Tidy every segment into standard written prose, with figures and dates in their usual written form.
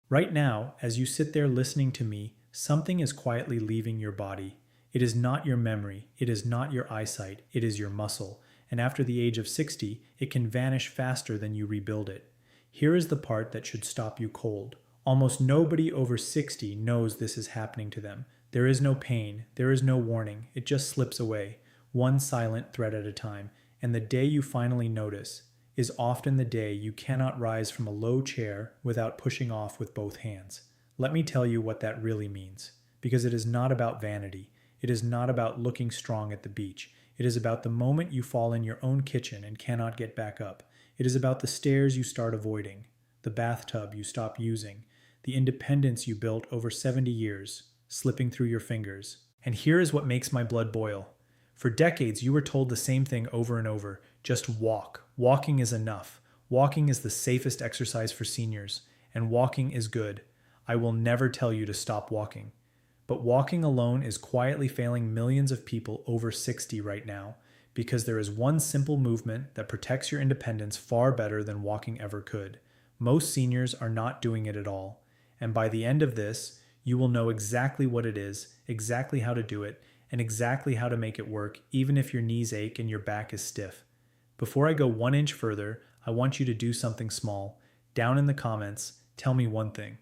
Right now, as you sit there listening to me, something is quietly leaving your body. It is not your memory, it is not your eyesight, it is your muscle. And after the age of 60, it can vanish faster than you rebuild it. Here is the part that should stop you cold. Almost nobody over 60 knows this is happening to them. There is no pain, there is no warning, it just slips away, one silent thread at a time. And the day you finally notice is often the day you cannot rise from a low chair without pushing off with both hands. Let me tell you what that really means, because it is not about vanity. It is not about looking strong at the beach. It is about the moment you fall in your own kitchen and cannot get back up. It is about the stairs you start avoiding, the bathtub you stop using, the independence you built over 70 years, slipping through your fingers. And here is what makes my blood boil. For decades, you were told the same thing over and over. Just walk. Walking is enough. Walking is the safest exercise for seniors, and walking is good. I will never tell you to stop walking. But walking alone is quietly failing millions of people over 60 right now, because there is one simple movement that protects your independence far better than walking ever could. Most seniors are not doing it at all, and by the end of this, you will know exactly what it is, exactly how to do it, and exactly how to make it work, even if your knees ache and your back is stiff. Before I go 1 inch further, I want you to do something small. Down in the comments, tell me one thing.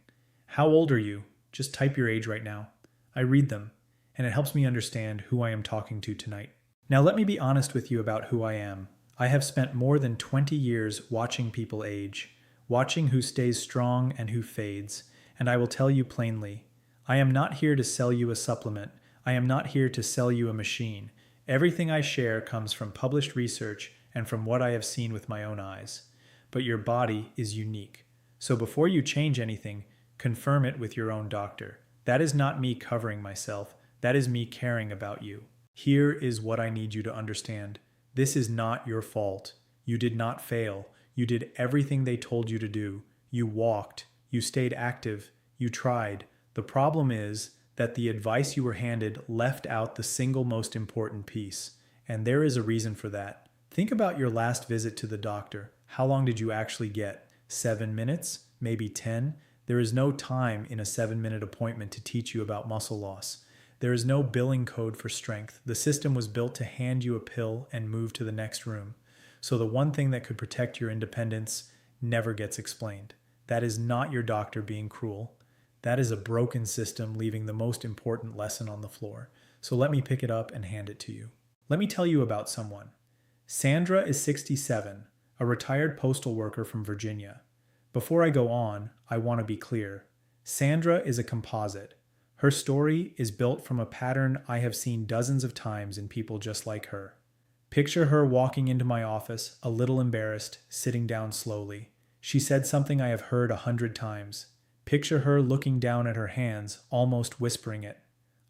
How old are you? Just type your age right now. I read them, and it helps me understand who I am talking to tonight. Now let me be honest with you about who I am. I have spent more than 20 years watching people age, watching who stays strong and who fades, and I will tell you plainly, I am not here to sell you a supplement. I am not here to sell you a machine. Everything I share comes from published research and from what I have seen with my own eyes. But your body is unique. So before you change anything, confirm it with your own doctor. That is not me covering myself. That is me caring about you. Here is what I need you to understand. This is not your fault. You did not fail. You did everything they told you to do. You walked. You stayed active. You tried. The problem is that the advice you were handed left out the single most important piece. And there is a reason for that. Think about your last visit to the doctor. How long did you actually get? 7 minutes? Maybe 10? There is no time in a 7-minute appointment to teach you about muscle loss. There is no billing code for strength. The system was built to hand you a pill and move to the next room. So the one thing that could protect your independence never gets explained. That is not your doctor being cruel. That is a broken system leaving the most important lesson on the floor. So let me pick it up and hand it to you. Let me tell you about someone. Sandra is 67, a retired postal worker from Virginia. Before I go on, I want to be clear. Sandra is a composite. Her story is built from a pattern I have seen dozens of times in people just like her. Picture her walking into my office, a little embarrassed, sitting down slowly. She said something I have heard 100 times. Picture her looking down at her hands, almost whispering it.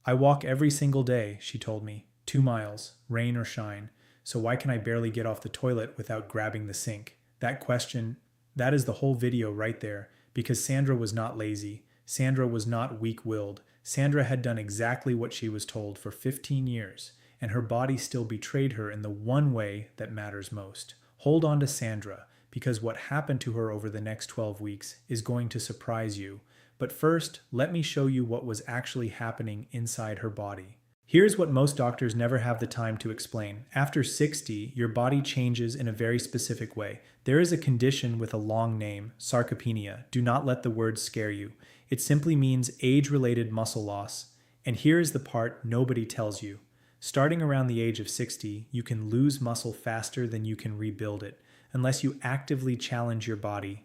I walk every single day, she told me. 2 miles, rain or shine. So why can I barely get off the toilet without grabbing the sink? That question, that is the whole video right there, because Sandra was not lazy. Sandra was not weak-willed. Sandra had done exactly what she was told for 15 years, and her body still betrayed her in the one way that matters most. Hold on to Sandra, because what happened to her over the next 12 weeks is going to surprise you. But first, let me show you what was actually happening inside her body. Here's what most doctors never have the time to explain. After 60, your body changes in a very specific way. There is a condition with a long name, sarcopenia. Do not let the word scare you. It simply means age-related muscle loss. And here is the part nobody tells you. Starting around the age of 60, you can lose muscle faster than you can rebuild it, unless you actively challenge your body.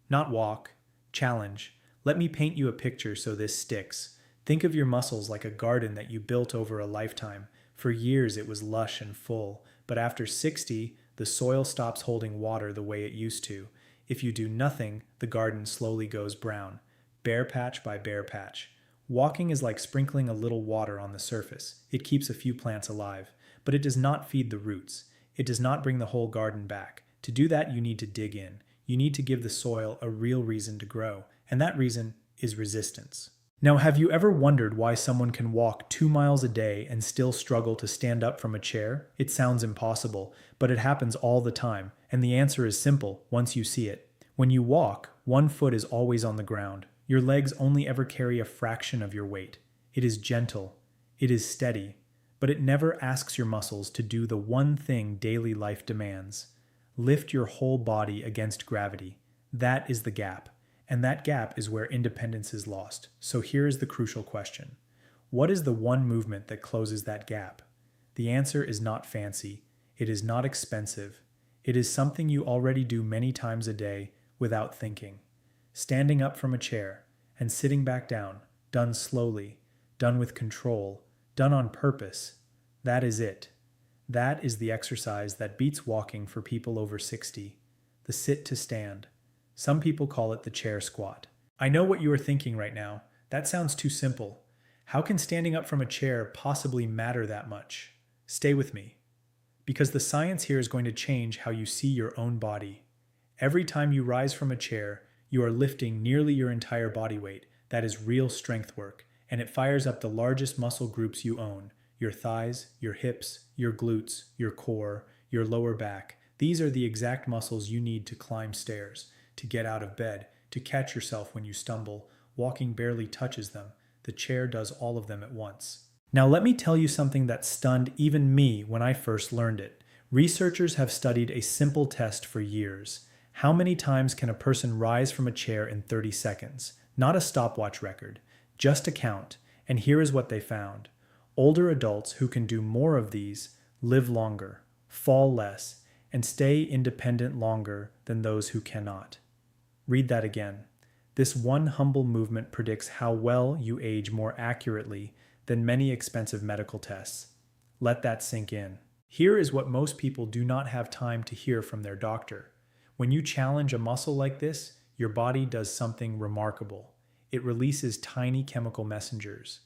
Not walk, challenge. Let me paint you a picture so this sticks. Think of your muscles like a garden that you built over a lifetime. For years it was lush and full, but after 60, the soil stops holding water the way it used to. If you do nothing, the garden slowly goes brown, bare patch by bare patch. Walking is like sprinkling a little water on the surface. It keeps a few plants alive, but it does not feed the roots. It does not bring the whole garden back. To do that, you need to dig in. You need to give the soil a real reason to grow, and that reason is resistance. Now, have you ever wondered why someone can walk 2 miles a day and still struggle to stand up from a chair? It sounds impossible, but it happens all the time, and the answer is simple once you see it. When you walk, one foot is always on the ground. Your legs only ever carry a fraction of your weight. It is gentle. It is steady. But it never asks your muscles to do the one thing daily life demands. Lift your whole body against gravity. That is the gap. And that gap is where independence is lost. So here is the crucial question. What is the one movement that closes that gap? The answer is not fancy. It is not expensive. It is something you already do many times a day without thinking. Standing up from a chair and sitting back down, done slowly, done with control, done on purpose. That is it. That is the exercise that beats walking for people over 60. The sit to stand. Some people call it the chair squat. I know what you are thinking right now. That sounds too simple. How can standing up from a chair possibly matter that much? Stay with me. Because the science here is going to change how you see your own body. Every time you rise from a chair, you are lifting nearly your entire body weight. That is real strength work, and it fires up the largest muscle groups you own. Your thighs, your hips, your glutes, your core, your lower back. These are the exact muscles you need to climb stairs, to get out of bed, to catch yourself when you stumble. Walking barely touches them. The chair does all of them at once. Now let me tell you something that stunned even me when I first learned it. Researchers have studied a simple test for years. How many times can a person rise from a chair in 30 seconds? Not a stopwatch record, just a count. And here is what they found. Older adults who can do more of these live longer, fall less, and stay independent longer than those who cannot. Read that again. This one humble movement predicts how well you age more accurately than many expensive medical tests. Let that sink in. Here is what most people do not have time to hear from their doctor. When you challenge a muscle like this, your body does something remarkable. It releases tiny chemical messengers.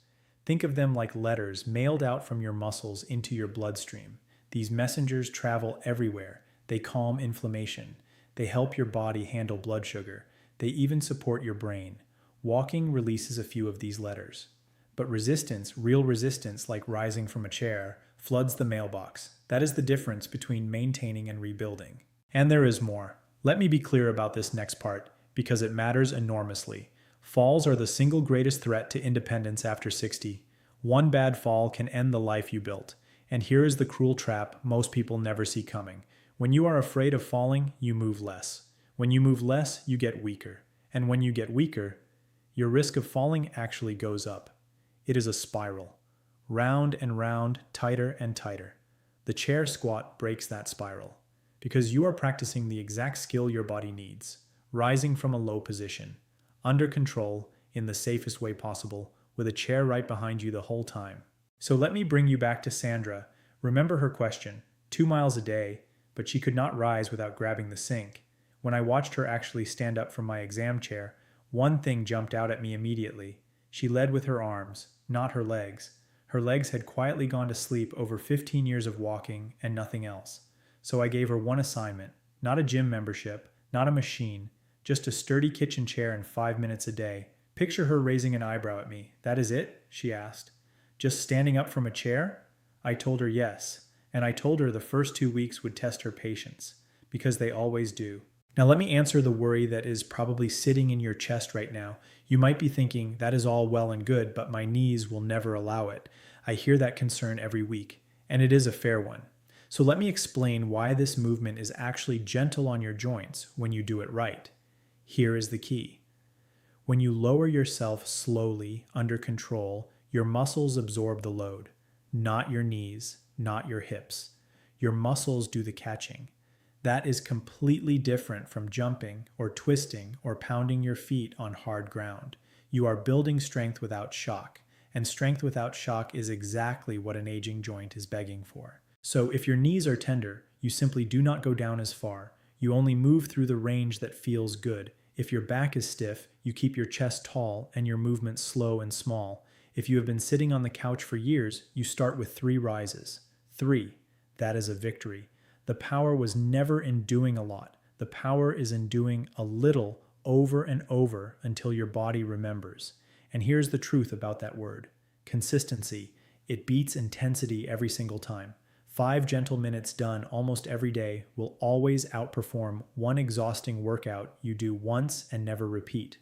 Think of them like letters mailed out from your muscles into your bloodstream. These messengers travel everywhere. They calm inflammation. They help your body handle blood sugar. They even support your brain. Walking releases a few of these letters. But resistance, real resistance like rising from a chair, floods the mailbox. That is the difference between maintaining and rebuilding. And there is more. Let me be clear about this next part, because it matters enormously. Falls are the single greatest threat to independence after 60. One bad fall can end the life you built. And here is the cruel trap most people never see coming. When you are afraid of falling, you move less. When you move less, you get weaker. And when you get weaker, your risk of falling actually goes up. It is a spiral. Round and round, tighter and tighter. The chair squat breaks that spiral. Because you are practicing the exact skill your body needs. Rising from a low position. Under control, in the safest way possible, with a chair right behind you the whole time. So let me bring you back to Sandra. Remember her question, 2 miles a day, but she could not rise without grabbing the sink. When I watched her actually stand up from my exam chair, one thing jumped out at me immediately. She led with her arms, not her legs. Her legs had quietly gone to sleep over 15 years of walking and nothing else. So I gave her one assignment, not a gym membership, not a machine, just a sturdy kitchen chair and 5 minutes a day. Picture her raising an eyebrow at me. That is it? She asked. Just standing up from a chair? I told her yes, and I told her the first 2 weeks would test her patience, because they always do. Now let me answer the worry that is probably sitting in your chest right now. You might be thinking, that is all well and good, but my knees will never allow it. I hear that concern every week, and it is a fair one. So let me explain why this movement is actually gentle on your joints when you do it right. Here is the key. When you lower yourself slowly, under control, your muscles absorb the load. Not your knees, not your hips. Your muscles do the catching. That is completely different from jumping or twisting or pounding your feet on hard ground. You are building strength without shock, and strength without shock is exactly what an aging joint is begging for. So if your knees are tender, you simply do not go down as far. You only move through the range that feels good. If your back is stiff, you keep your chest tall and your movements slow and small. If you have been sitting on the couch for years, you start with 3 rises. 3. That is a victory. The power was never in doing a lot. The power is in doing a little over and over until your body remembers. And here's the truth about that word. Consistency. It beats intensity every single time. 5 gentle minutes done almost every day will always outperform one exhausting workout you do once and never repeat.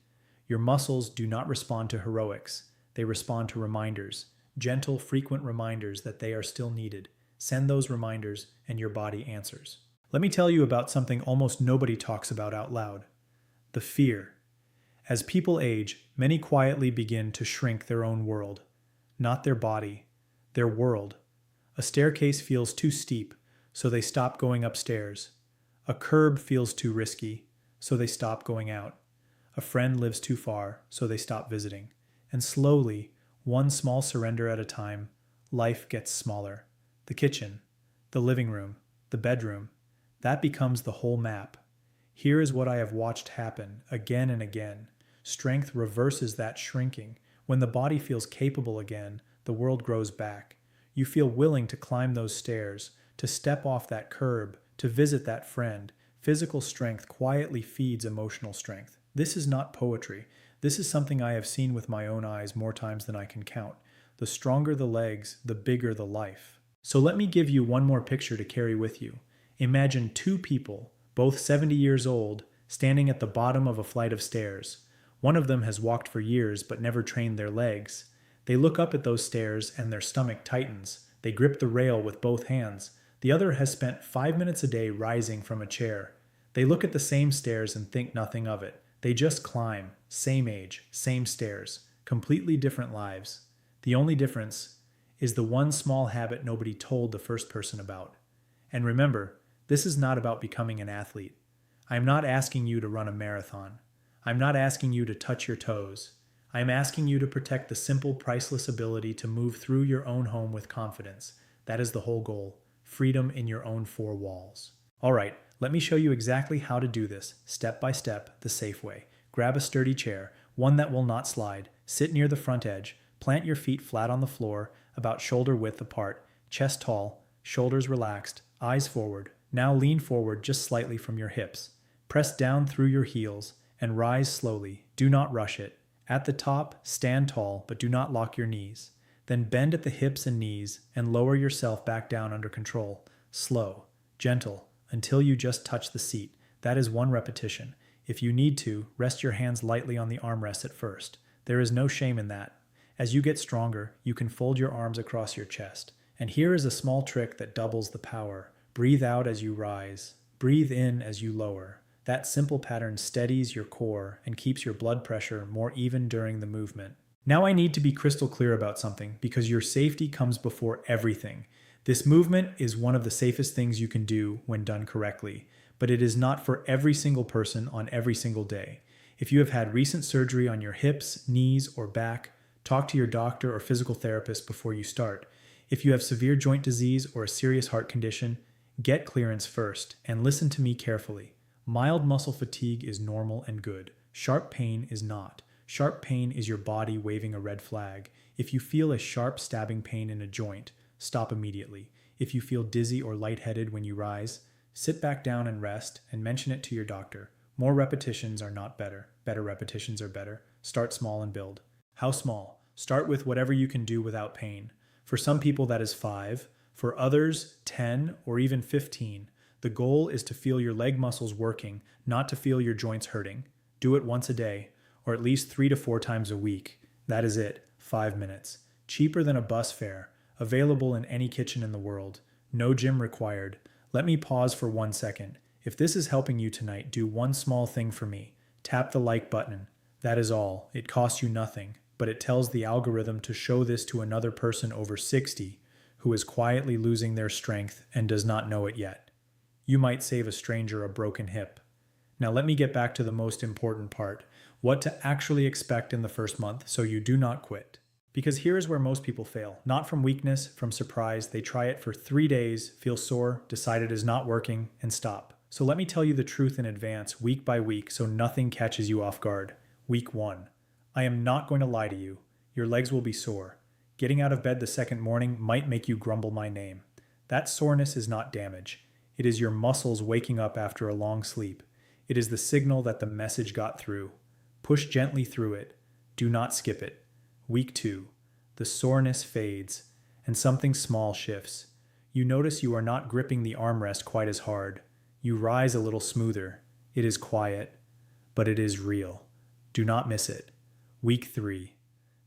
Your muscles do not respond to heroics. They respond to reminders, gentle, frequent reminders that they are still needed. Send those reminders and your body answers. Let me tell you about something almost nobody talks about out loud. The fear. As people age, many quietly begin to shrink their own world. Not their body, their world. A staircase feels too steep, so they stop going upstairs. A curb feels too risky, so they stop going out. A friend lives too far, so they stop visiting. And slowly, one small surrender at a time, life gets smaller. The kitchen, the living room, the bedroom, that becomes the whole map. Here is what I have watched happen again and again. Strength reverses that shrinking. When the body feels capable again, the world grows back. You feel willing to climb those stairs, to step off that curb, to visit that friend. Physical strength quietly feeds emotional strength. This is not poetry. This is something I have seen with my own eyes more times than I can count. The stronger the legs, the bigger the life. So let me give you one more picture to carry with you. Imagine two people, both 70 years old, standing at the bottom of a flight of stairs. One of them has walked for years but never trained their legs. They look up at those stairs and their stomach tightens. They grip the rail with both hands. The other has spent 5 minutes a day rising from a chair. They look at the same stairs and think nothing of it. They just climb. Same age, same stairs. Completely different lives. The only difference is the one small habit nobody told the first person about. And remember, this is not about becoming an athlete. I am not asking you to run a marathon. I'm not asking you to touch your toes. I am asking you to protect the simple, priceless ability to move through your own home with confidence. That is the whole goal. Freedom in your own four walls. All right, let me show you exactly how to do this, step by step, the safe way. Grab a sturdy chair, one that will not slide. Sit near the front edge. Plant your feet flat on the floor, about shoulder width apart. Chest tall, shoulders relaxed, eyes forward. Now lean forward just slightly from your hips. Press down through your heels and rise slowly. Do not rush it. At the top, stand tall, but do not lock your knees. Then bend at the hips and knees and lower yourself back down under control. Slow, gentle, until you just touch the seat. That is one repetition. If you need to, rest your hands lightly on the armrest at first. There is no shame in that. As you get stronger, you can fold your arms across your chest. And here is a small trick that doubles the power. Breathe out as you rise. Breathe in as you lower. That simple pattern steadies your core and keeps your blood pressure more even during the movement. Now I need to be crystal clear about something because your safety comes before everything. This movement is one of the safest things you can do when done correctly, but it is not for every single person on every single day. If you have had recent surgery on your hips, knees, or back, talk to your doctor or physical therapist before you start. If you have severe joint disease or a serious heart condition, get clearance first and listen to me carefully. Mild muscle fatigue is normal and good. Sharp pain is not. Sharp pain is your body waving a red flag. If you feel a sharp stabbing pain in a joint, stop immediately. If you feel dizzy or lightheaded when you rise, sit back down and rest and mention it to your doctor. More repetitions are not better. Better repetitions are better. Start small and build. How small? Start with whatever you can do without pain. For some people that is 5. For others, 10 or even 15. The goal is to feel your leg muscles working, not to feel your joints hurting. Do it once a day, or at least 3 to 4 times a week. That is it, 5 minutes. Cheaper than a bus fare, available in any kitchen in the world. No gym required. Let me pause for 1 second. If this is helping you tonight, do one small thing for me. Tap the like button. That is all. It costs you nothing, but it tells the algorithm to show this to another person over 60 who is quietly losing their strength and does not know it yet. You might save a stranger a broken hip. Now let me get back to the most important part, what to actually expect in the first month so you do not quit. Because here is where most people fail. Not from weakness, from surprise. They try it for 3 days, feel sore, decide it is not working, and stop. So let me tell you the truth in advance, week by week, so nothing catches you off guard. Week 1. I am not going to lie to you. Your legs will be sore. Getting out of bed the second morning might make you grumble my name. That soreness is not damage. It is your muscles waking up after a long sleep. It is the signal that the message got through. Push gently through it. Do not skip it. Week 2. The soreness fades, and something small shifts. You notice you are not gripping the armrest quite as hard. You rise a little smoother. It is quiet, but it is real. Do not miss it. Week 3.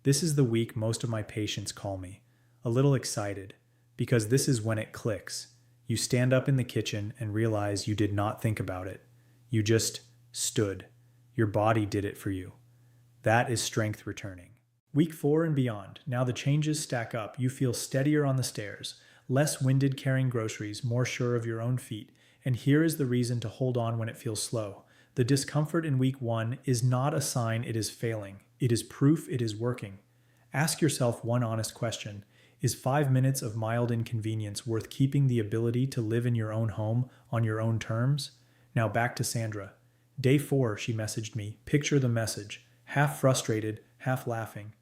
This is the week most of my patients call me, a little excited, because this is when it clicks. You stand up in the kitchen and realize you did not think about it. You just stood. Your body did it for you. That is strength returning. Week 4 and beyond. Now the changes stack up. You feel steadier on the stairs, less winded carrying groceries, more sure of your own feet. And here is the reason to hold on when it feels slow. The discomfort in week 1 is not a sign it is failing. It is proof it is working. Ask yourself one honest question. Is 5 minutes of mild inconvenience worth keeping the ability to live in your own home on your own terms? Now back to Sandra. Day 4, she messaged me. Picture the message. Half frustrated, half laughing.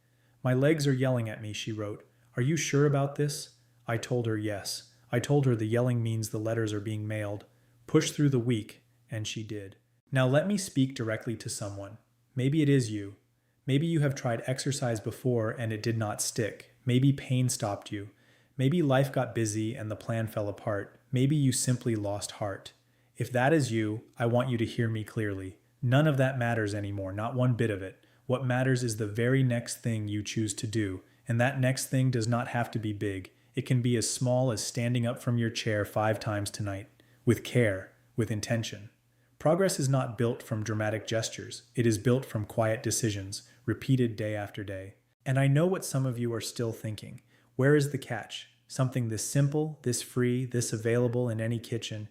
My legs are yelling at me, she wrote. Are you sure about this? I told her yes. I told her the yelling means the letters are being mailed. Push through the week, and she did. Now let me speak directly to someone. Maybe it is you. Maybe you have tried exercise before and it did not stick. Maybe pain stopped you. Maybe life got busy and the plan fell apart. Maybe you simply lost heart. If that is you, I want you to hear me clearly. None of that matters anymore, not one bit of it. What matters is the very next thing you choose to do, and that next thing does not have to be big. It can be as small as standing up from your chair 5 times tonight, with care, with intention. Progress is not built from dramatic gestures. It is built from quiet decisions, repeated day after day. And I know what some of you are still thinking. Where is the catch? Something this simple, this free, this available in any kitchen.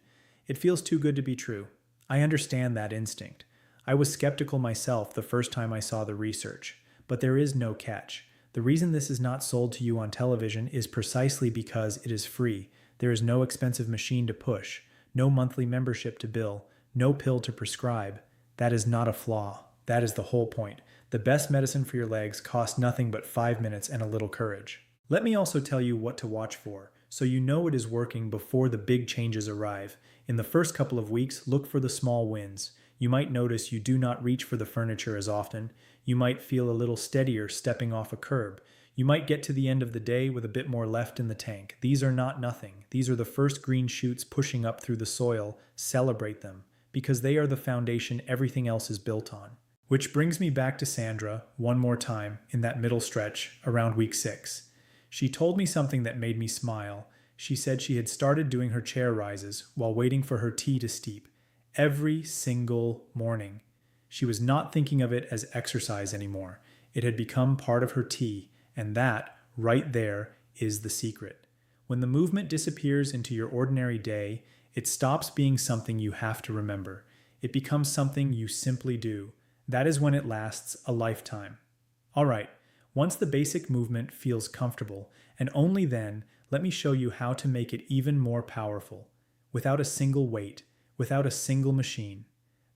It feels too good to be true. I understand that instinct. I was skeptical myself the first time I saw the research, but there is no catch. The reason this is not sold to you on television is precisely because it is free. There is no expensive machine to push, no monthly membership to bill, no pill to prescribe. That is not a flaw. That is the whole point. The best medicine for your legs costs nothing but 5 minutes and a little courage. Let me also tell you what to watch for, so you know it is working before the big changes arrive. In the first couple of weeks, look for the small wins. You might notice you do not reach for the furniture as often. You might feel a little steadier stepping off a curb. You might get to the end of the day with a bit more left in the tank. These are not nothing. These are the first green shoots pushing up through the soil. Celebrate them, because they are the foundation everything else is built on. Which brings me back to Sandra one more time in that middle stretch around week 6. She told me something that made me smile. She said she had started doing her chair rises while waiting for her tea to steep. Every single morning. She was not thinking of it as exercise anymore. It had become part of her tea, and that, right there, is the secret. When the movement disappears into your ordinary day, it stops being something you have to remember. It becomes something you simply do. That is when it lasts a lifetime. All right, once the basic movement feels comfortable, and only then, let me show you how to make it even more powerful, without a single weight, without a single machine.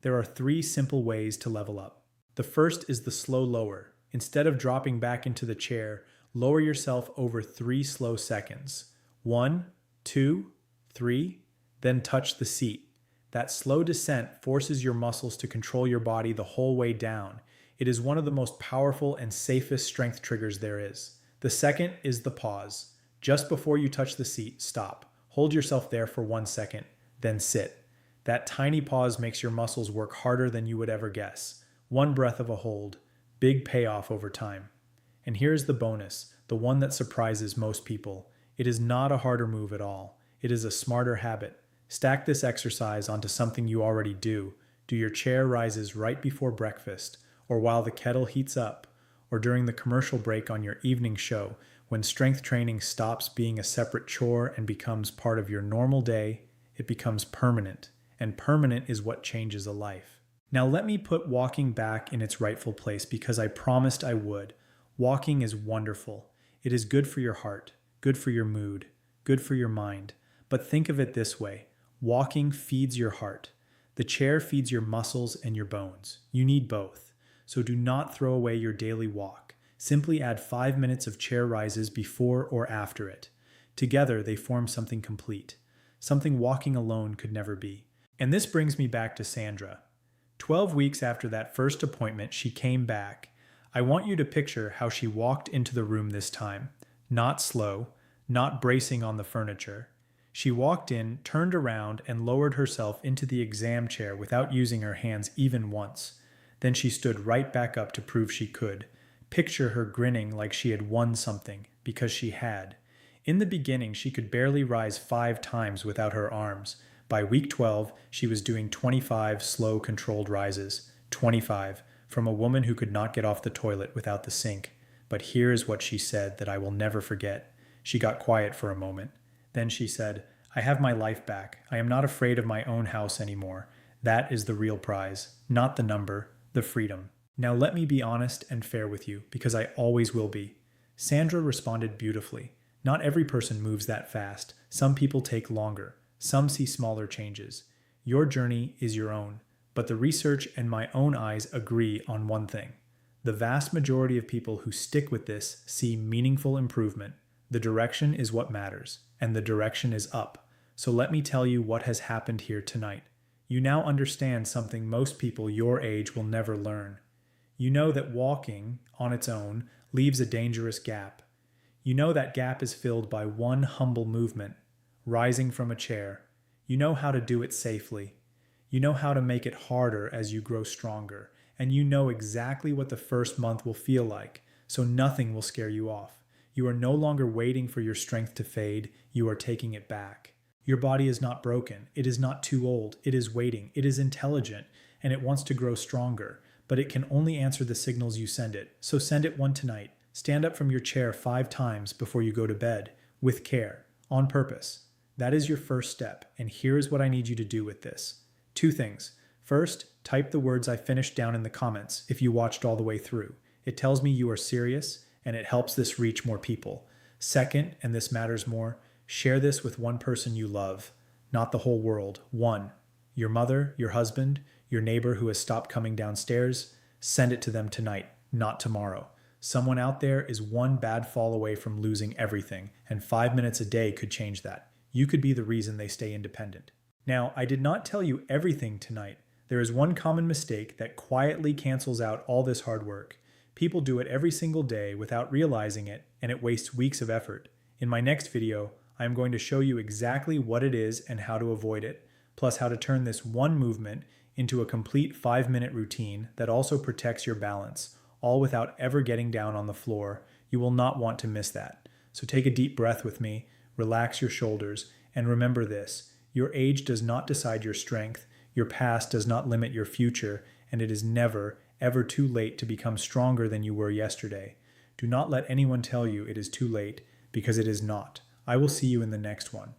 There are 3 simple ways to level up. The first is the slow lower. Instead of dropping back into the chair, lower yourself over 3 slow seconds. 1, 2, 3, then touch the seat. That slow descent forces your muscles to control your body the whole way down. It is one of the most powerful and safest strength triggers there is. The second is the pause. Just before you touch the seat, stop. Hold yourself there for 1 second, then sit. That tiny pause makes your muscles work harder than you would ever guess. 1 breath of a hold, big payoff over time. And here's the bonus, the one that surprises most people. It is not a harder move at all. It is a smarter habit. Stack this exercise onto something you already do. Do your chair rises right before breakfast, or while the kettle heats up, or during the commercial break on your evening show, when strength training stops being a separate chore and becomes part of your normal day. It becomes permanent. And permanent is what changes a life. Now let me put walking back in its rightful place because I promised I would. Walking is wonderful. It is good for your heart, good for your mood, good for your mind. But think of it this way. Walking feeds your heart. The chair feeds your muscles and your bones. You need both. So do not throw away your daily walk. Simply add 5 minutes of chair rises before or after it. Together they form something complete. Something walking alone could never be. And this brings me back to Sandra. 12 weeks after that first appointment, she came back. I want you to picture how she walked into the room this time. Not slow, not bracing on the furniture. She walked in, turned around, and lowered herself into the exam chair without using her hands even once. Then she stood right back up to prove she could. Picture her grinning like she had won something, because she had. In the beginning, she could barely rise 5 times without her arms. By week 12, she was doing 25 slow, controlled rises. 25, from a woman who could not get off the toilet without the sink. But here is what she said that I will never forget. She got quiet for a moment. Then she said, "I have my life back. I am not afraid of my own house anymore. That is the real prize, not the number, the freedom." Now let me be honest and fair with you, because I always will be. Sandra responded beautifully. Not every person moves that fast. Some people take longer. Some see smaller changes. Your journey is your own, but the research and my own eyes agree on one thing. The vast majority of people who stick with this see meaningful improvement. The direction is what matters, and the direction is up. So let me tell you what has happened here tonight. You now understand something most people your age will never learn. You know that walking, on its own, leaves a dangerous gap. You know that gap is filled by one humble movement, rising from a chair. You know how to do it safely. You know how to make it harder as you grow stronger, and you know exactly what the first month will feel like, so nothing will scare you off. You are no longer waiting for your strength to fade, you are taking it back. Your body is not broken, it is not too old, it is waiting, it is intelligent, and it wants to grow stronger, but it can only answer the signals you send it, so send it one tonight. Stand up from your chair 5 times before you go to bed, with care, on purpose. That is your first step, and here is what I need you to do with this. 2 things. First, type the words I finished down in the comments if you watched all the way through. It tells me you are serious, and it helps this reach more people. Second, and this matters more, share this with one person you love, not the whole world. 1. Your mother, your husband, your neighbor who has stopped coming downstairs. Send it to them tonight, not tomorrow. Someone out there is one bad fall away from losing everything, and 5 minutes a day could change that. You could be the reason they stay independent. Now, I did not tell you everything tonight. There is one common mistake that quietly cancels out all this hard work. People do it every single day without realizing it, and it wastes weeks of effort. In my next video, I am going to show you exactly what it is and how to avoid it, plus how to turn this one movement into a complete 5-minute routine that also protects your balance, all without ever getting down on the floor. You will not want to miss that. So take a deep breath with me, relax your shoulders, and remember this: your age does not decide your strength, your past does not limit your future, and it is never, ever too late to become stronger than you were yesterday. Do not let anyone tell you it is too late, because it is not. I will see you in the next one.